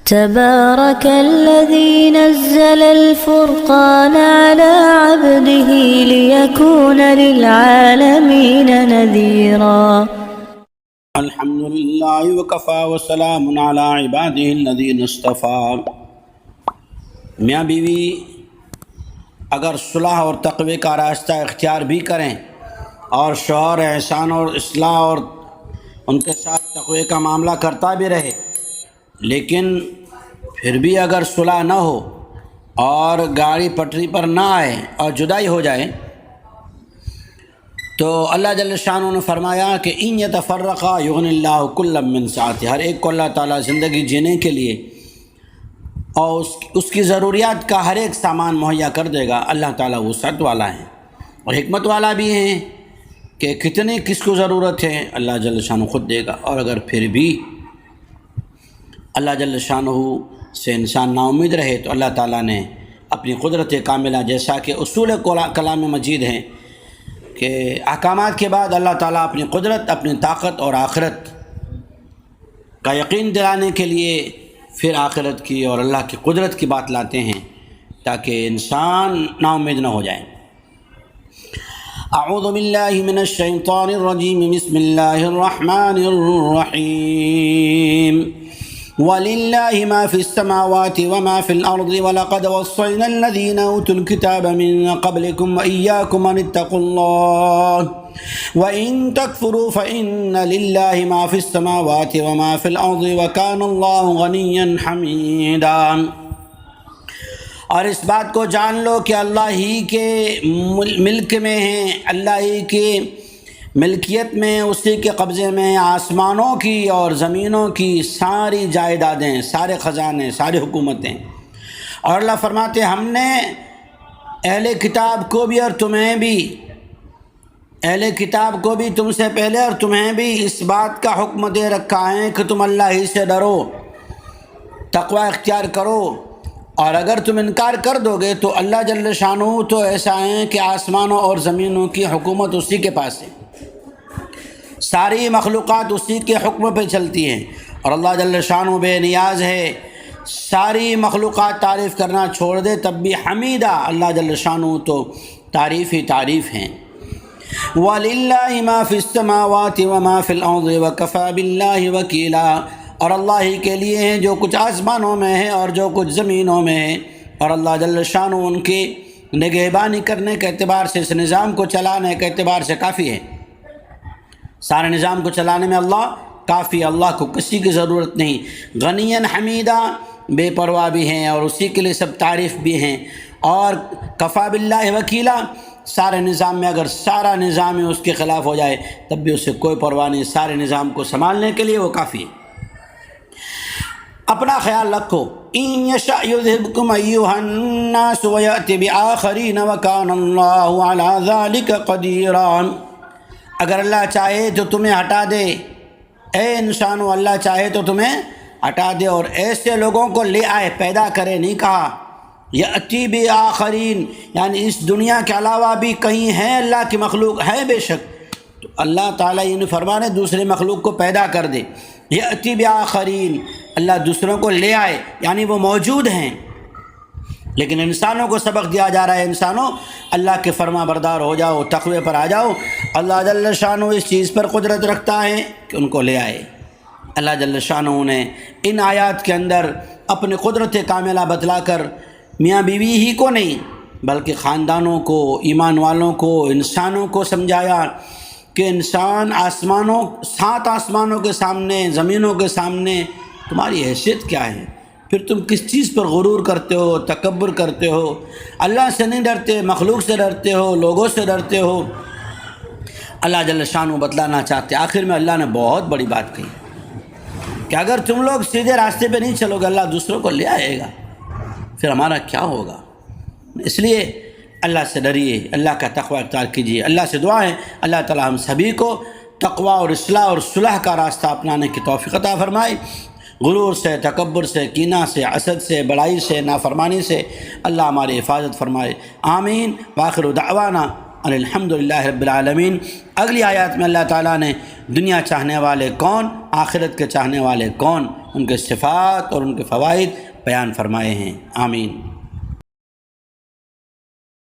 تبارك الذي نزل الفرقان على عبده ليكون للعالمين نذيرا الحمد للہ وکفا وسلام علی عبادہ الذین اصطفیٰ۔ میاں بیوی اگر صلح اور تقوی کا راستہ اختیار بھی کریں اور شوہر احسان اور اصلاح اور ان کے ساتھ تقوی کا معاملہ کرتا بھی رہے، لیکن پھر بھی اگر صلح نہ ہو اور گاڑی پٹری پر نہ آئے اور جدائی ہو جائے، تو اللہ جل شانہ نے فرمایا کہ ان یتفرقا یغنی اللہ کلا من سعتہ، ہر ایک کو اللہ تعالیٰ زندگی جینے کے لیے اور اس کی ضروریات کا ہر ایک سامان مہیا کر دے گا۔ اللہ تعالیٰ وسعت والا ہے اور حکمت والا بھی ہیں کہ کتنی کس کو ضرورت ہے اللہ جل شانہ خود دے گا۔ اور اگر پھر بھی اللہ جل شانہ سے انسان نا امید رہے تو اللہ تعالیٰ نے اپنی قدرت کاملہ، جیسا کہ اصول کلام مجید ہیں کہ احکامات کے بعد اللہ تعالیٰ اپنی قدرت، اپنی طاقت اور آخرت کا یقین دلانے کے لیے پھر آخرت کی اور اللہ کی قدرت کی بات لاتے ہیں تاکہ انسان نا امید نہ ہو جائے۔ اعوذ باللہ من الشیطان الرجیم، بسم اللہ الرحمن الرحیم۔ وَلِلَّهِ مَا فِي السَّمَاوَاتِ وَمَا فِي الْأَرْضِ وَلَقَدْ وَصَّيْنَا الَّذِينَ أُوتُوا الْكِتَابَ مِن قَبْلِكُمْ وَإِيَّاكُمْ أَنِ اتَّقُوا اللَّهَ وَإِن تَكْفُرُوا فَإِنَّ لِلَّهِ مَا فِي السَّمَاوَاتِ وَمَا فِي الْأَرْضِ وَكَانَ اللَّهُ غَنِيًّا حَمِيدًا۔ اور اس بات کو جان لو کہ اللہ ہی کے ملک میں ہیں، اللہ ہی کے ملکیت میں، اسی کے قبضے میں آسمانوں کی اور زمینوں کی ساری جائیدادیں، سارے خزانے، ساری حکومتیں۔ اور اللہ فرماتے ہم نے اہل کتاب کو بھی اور تمہیں بھی، اہل کتاب کو بھی تم سے پہلے اور تمہیں بھی اس بات کا حکم دے رکھا ہے کہ تم اللہ ہی سے ڈرو، تقوی اختیار کرو، اور اگر تم انکار کر دو گے تو اللہ جل شانہ تو ایسا ہے کہ آسمانوں اور زمینوں کی حکومت اسی کے پاس ہے، ساری مخلوقات اسی کے حکم پہ چلتی ہیں، اور اللہ جل شانہ بے نیاز ہے، ساری مخلوقات تعریف کرنا چھوڑ دے تب بھی حمیدہ، اللہ جل شانہ تو تعریف ہی تعریف ہیں۔ وَلِلَّهِ مَا فِي السَّمَاوَاتِ وَمَا فِي الْأَرْضِ وَكَفَى بِاللَّهِ وَكِيلًا، اور اللہ ہی کے لیے ہیں جو کچھ آسمانوں میں ہے اور جو کچھ زمینوں میں ہے، اور اللہ جل شانہ ان کی نگہبانی کرنے کے اعتبار سے، اس نظام کو چلانے کے اعتبار سے کافی ہے۔ سارے نظام کو چلانے میں اللہ کافی، اللہ کو کسی کی ضرورت نہیں۔ غنیًا حمیدہ، بے پرواہ بھی ہیں اور اسی کے لیے سب تعریف بھی ہیں۔ اور کفا باللہ وکیلا، سارے نظام میں اگر سارا نظام اس کے خلاف ہو جائے تب بھی اسے کوئی پرواہ نہیں، سارے نظام کو سنبھالنے کے لیے وہ کافی ہے۔ اپنا خیال رکھو، ان یشاء یذہبکم ایھا الناس ویأتی بآخرین وکان اللہ علی ذلک قدیرا۔ اگر اللہ چاہے تو تمہیں ہٹا دے، اے انسانو، اللہ چاہے تو تمہیں ہٹا دے اور ایسے لوگوں کو لے آئے، پیدا کرے، نہیں کہا یأتی بآخرین، یعنی اس دنیا کے علاوہ بھی کہیں ہے اللہ کی مخلوق ہے بے شک، تو اللہ تعالیٰ یہ فرمانے دوسرے مخلوق کو پیدا کر دے۔ یأتی بآخرین، اللہ دوسروں کو لے آئے، یعنی وہ موجود ہیں، لیکن انسانوں کو سبق دیا جا رہا ہے، انسانوں اللہ کے فرما بردار ہو جاؤ، تقوی پر آ جاؤ۔ اللہ جل شانہ اس چیز پر قدرت رکھتا ہے کہ ان کو لے آئے۔ اللہ جل شانہ نے ان آیات کے اندر اپنی قدرت کاملہ بتلا کر میاں بیوی ہی کو نہیں بلکہ خاندانوں کو، ایمان والوں کو، انسانوں کو سمجھایا کہ انسان آسمانوں، 7 آسمانوں کے سامنے، زمینوں کے سامنے تمہاری حیثیت کیا ہے؟ پھر تم کس چیز پر غرور کرتے ہو، تکبر کرتے ہو، اللہ سے نہیں ڈرتے، مخلوق سے ڈرتے ہو، لوگوں سے ڈرتے ہو۔ اللہ جل شانہ بتلانا چاہتے، آخر میں اللہ نے بہت بڑی بات کہی کہ اگر تم لوگ سیدھے راستے پہ نہیں چلو گے اللہ دوسروں کو لے آئے گا، پھر ہمارا کیا ہوگا؟ اس لیے اللہ سے ڈریے، اللہ کا تقوی اختیار کیجیے۔ اللہ سے دعا ہے اللہ تعالی ہم سبھی کو تقوی اور اصلاح اور صلح کا راستہ اپنانے کی توفیق عطا فرمائے۔ غرور سے، تکبر سے، کینہ سے، حسد سے، بڑائی سے، نافرمانی سے اللہ ہماری حفاظت فرمائے، آمین۔ وآخر دعوانا ان الحمدللہ رب العالمین۔ اگلی آیات میں اللہ تعالیٰ نے دنیا چاہنے والے کون، آخرت کے چاہنے والے کون، ان کے صفات اور ان کے فوائد بیان فرمائے ہیں۔ آمین۔